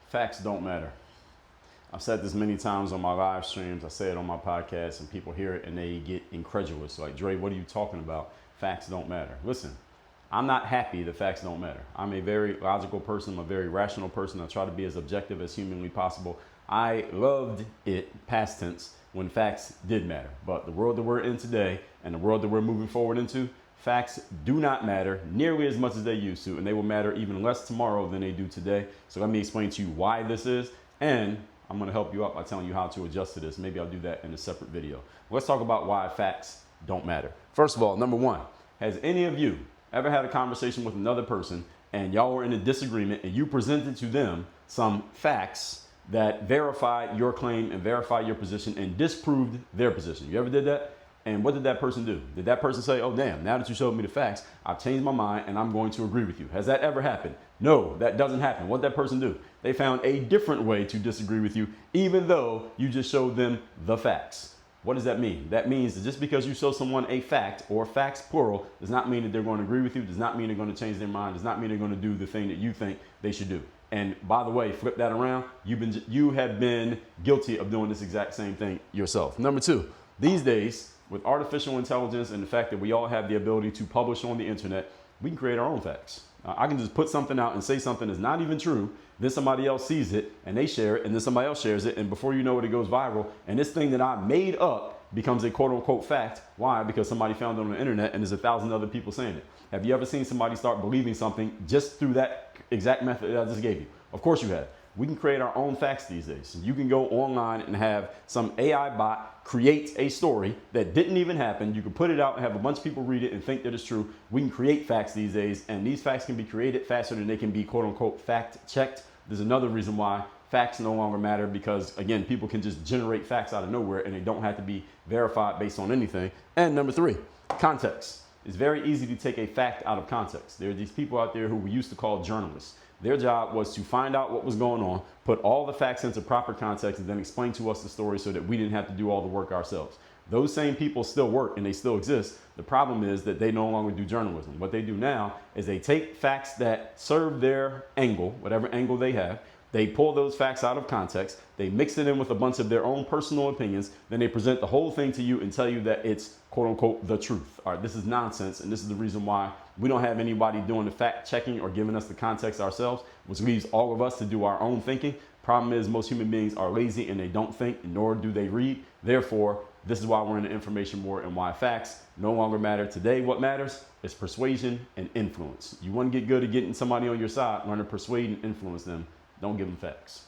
Facts don't matter. I've said this many times on my live streams. I say it on my podcast, and people hear it and they get incredulous. Like, Dre, what are you talking about? Facts don't matter. Listen, I'm not happy that facts don't matter. I'm a very logical person. I'm a very rational person. I try to be as objective as humanly possible. I loved it, past tense, when facts did matter. But the world that we're in today and the world that we're moving forward into, facts do not matter nearly as much as they used to, and they will matter even less tomorrow than they do today. So let me explain to you why this is, and I'm going to help you out by telling you how to adjust to this. Maybe I'll do that in a separate video. Let's talk about why facts don't matter. First of all, number one, has any of you ever had a conversation with another person and y'all were in a disagreement and you presented to them some facts that verify your claim and verify your position and disproved their position? You ever did that? And what did that person do? Did that person say, oh, damn, now that you showed me the facts, I've changed my mind and I'm going to agree with you? Has that ever happened? No, that doesn't happen. What did that person do? They found a different way to disagree with you, even though you just showed them the facts. What does that mean? That means that just because you show someone a fact, or facts plural, does not mean that they're going to agree with you, does not mean they're going to change their mind, does not mean they're going to do the thing that you think they should do. And by the way, flip that around, you have been guilty of doing this exact same thing yourself. Number two, these days, with artificial intelligence and the fact that we all have the ability to publish on the internet, we can create our own facts. I can just put something out and say something that's not even true, then somebody else sees it and they share it, and then somebody else shares it, and before you know it, it goes viral, and this thing that I made up becomes a quote unquote fact. Why? Because somebody found it on the internet and there's 1,000 other people saying it. Have you ever seen somebody start believing something just through that exact method that I just gave you? Of course you have. We can create our own facts these days. You can go online and have some AI bot create a story that didn't even happen. You can put it out and have a bunch of people read it and think that it's true. We can create facts these days, and these facts can be created faster than they can be quote unquote fact checked. There's another reason why facts no longer matter, because again, people can just generate facts out of nowhere and they don't have to be verified based on anything. And number three, context. It's very easy to take a fact out of context. There are these people out there who we used to call journalists. Their job was to find out what was going on, put all the facts into proper context, and then explain to us the story so that we didn't have to do all the work ourselves. Those same people still work and they still exist. The problem is that they no longer do journalism. What they do now is they take facts that serve their angle, whatever angle they have, they pull those facts out of context, they mix it in with a bunch of their own personal opinions, then they present the whole thing to you and tell you that it's quote unquote the truth. All right, this is nonsense, and this is the reason why we don't have anybody doing the fact checking or giving us the context ourselves, which leaves all of us to do our own thinking. Problem is, most human beings are lazy and they don't think, nor do they read. Therefore, this is why we're in the information war and why facts no longer matter. Today, what matters is persuasion and influence. You want to get good at getting somebody on your side, learn to persuade and influence them. Don't give them facts.